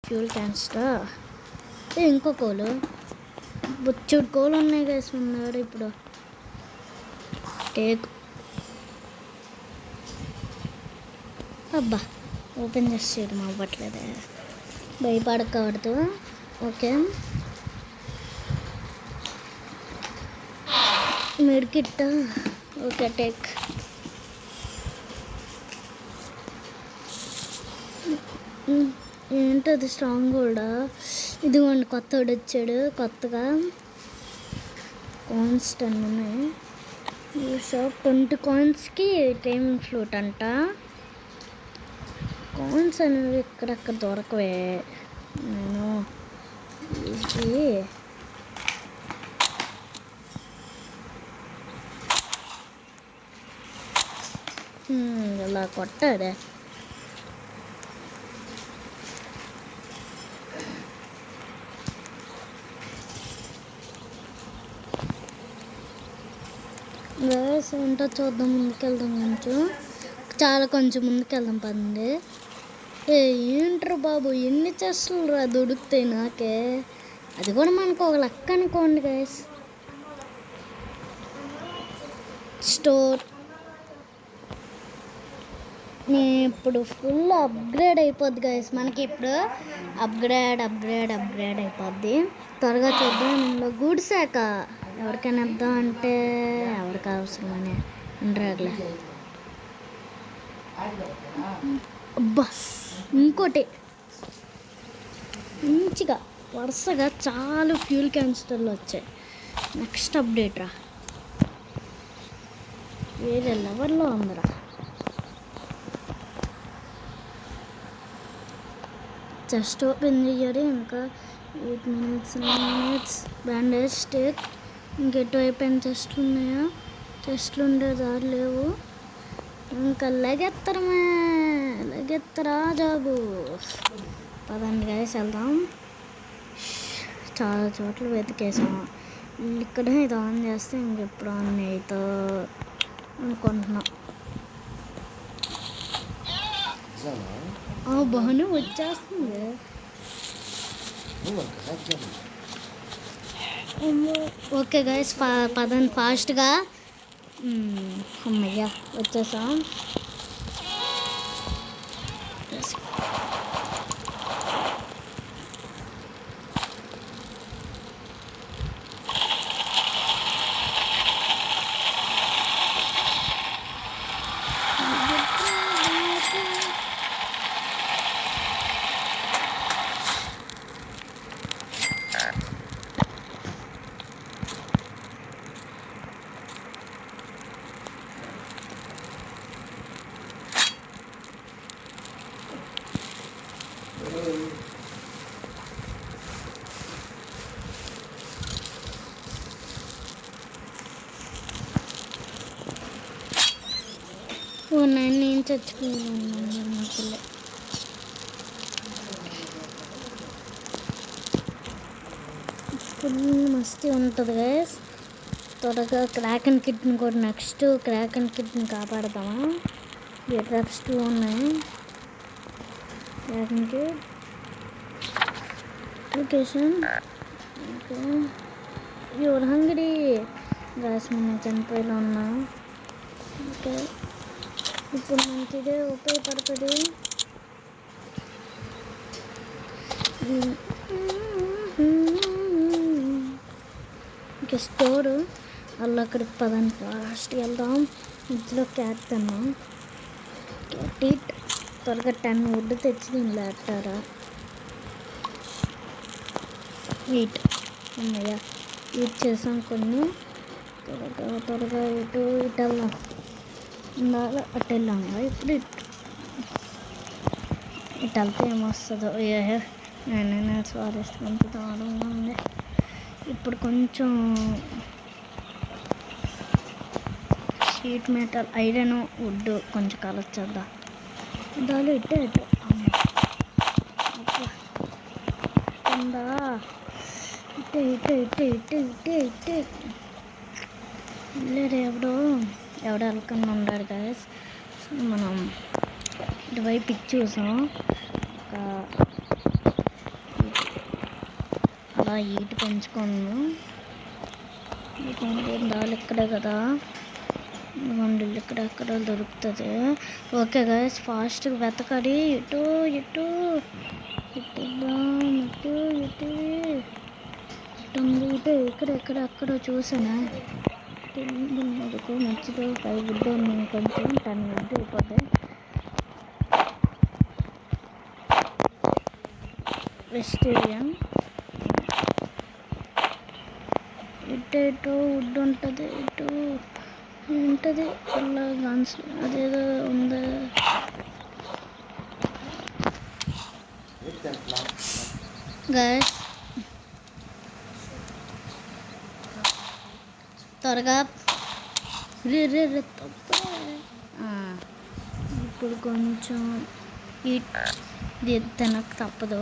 Fuel క్యాన్స్టర్ ఇంకో కోలు బొచ్చుడు కోలు ఉన్నాయి గైస్ ఉన్నాడు ఇప్పుడు టేక్ అబ్బా ఓపెన్ చేసేయడం అవ్వట్లేదే భయపడకూడదు ఓకే మెడికిట్ ఓకే టేక్ ఏంటది స్ట్రాంగ్ కూడా ఇదిగోండి కొత్తోడు వచ్చాడు కొత్తగా కాయిన్స్ 10 ఉన్నాయి ఈ షాప్ 20 కాయిన్స్కి టైమింగ్ ఫ్లూట్ అంట కాయిన్స్ అనేవి ఇక్కడక్కడ దొరకవే నేను ఇలా కొట్టాడే గైస్ ఏంటో చూద్దాం ముందుకెళ్దాం కొంచెం ముందుకెళ్దాం పదండి ఏంట్రా బాబు ఎన్ని చెస్టులు రా దొరుకుతాయి నాకే అది కూడా మనకు ఒక లెక్క అనుకోండి గైస్ స్టోర్ ఇప్పుడు ఫుల్ అప్గ్రేడ్ అయిపోద్ది గైస్ మనకి ఇప్పుడు అప్గ్రేడ్ అయిపోద్ది త్వరగా చూద్దాం ఇందులో గూడ్సాక ఎవరికైనా ఇద్దాం అంటే ఎవరికి అవసరమని అంటారులే అబ్బా ఇంకోటి మంచిగా వరుసగా చాలా ఫ్యూల్ క్యాన్స్టర్లు వచ్చాయి నెక్స్ట్ అప్డేట్ రా వేరే లెవెల్లో ఉందిరా జస్ట్ ఓపెన్ చెయ్యాలి ఇంకా 8 minutes బ్యాండేజ్ టేక్ ఇంకెటు అయిపోయిన చెస్ట్లు ఉన్నాయా చెస్ట్లు ఉండే దారి లేవు ఇంకా లగెత్తరా జాబు పదండి గైస్ వెళ్దాం చాలా చోట్ల వెతికేసాం ఇక్కడ ఇది ఆన్ చేస్తే ఇంకెప్పుడు ఆన్ అవుతా అనుకుంటున్నా బాగానే వచ్చేస్తుంది ఓకే గైస్ పదండి ఫాస్ట్గా అమ్మయ్యా వచ్చేసాం నేను చచ్చిపోయాను ఫుల్ మస్తీ ఉంటుంది గైస్ త్వరగా క్రాకన్ కిట్ని కూడా నెక్స్ట్ క్రాకన్ కిట్ని కాపాడతామా ట్రాప్స్ 2 ఉన్నాయి Kraken kit location okay your hungry gas మనం చనిపోయేలా ఉన్నా ఓకే ఇప్పుడు మనకి ఇదే ఉపయోగపడుతుంది ఇంకా స్టోరు అలా అక్కడికి పదండి ఫాస్ట్గా వెళ్దాం ఇంట్లో క్యాట్ తిన్నాం క్యాట్ ఈట్ త్వరగా 10 వుడ్ తెచ్చి దీనిలో పెట్టారా ఈట్ అన్నయ్య ఈట్ చేసాం కొన్ని త్వరగా ఇటు వెళ్దాం ఇందాక అటు వెళ్ళాము ఇప్పుడు ఇటు వెళ్తే ఏమొస్తుందో నేను ఫారెస్ట్ కొంచెం దారుణంగా ఉంది ఇప్పుడు కొంచెం షీట్ మెటల్ ఐరన్ వుడ్ కొంచెం కలెక్ట్ చేద్దాం దాని ఇట్టే ఇట్టే లేదు ఎవడో వెళ్ళకుండా ఉండాలి గైస్ మనం ఇటువైపు చూసాం ఒక అలా హీట్ పెంచుకోను. దాల్ ఇక్కడే కదా, ఇల్లు ఇక్కడ దొరుకుతుంది. ఓకే గైస్, ఫాస్ట్గా వెతకాలి. ఇటు ఇటు ఇటు ఇటు ఇటు ఇక్కడ అక్కడ చూసానా తెలియదు. మంచిగా 5 వుడ్ నేను కొంచెం 10 వుడ్ అయిపోతాయి. వెజిటేరియన్ ఇటు వుడ్ ఉంటుంది. ఇటు ఉంటుంది ఇలా గన్స్ అదేదో ఉందా. గైస్ త్వరగా ఇప్పుడు కొంచెం ఇది తినక తప్పదు.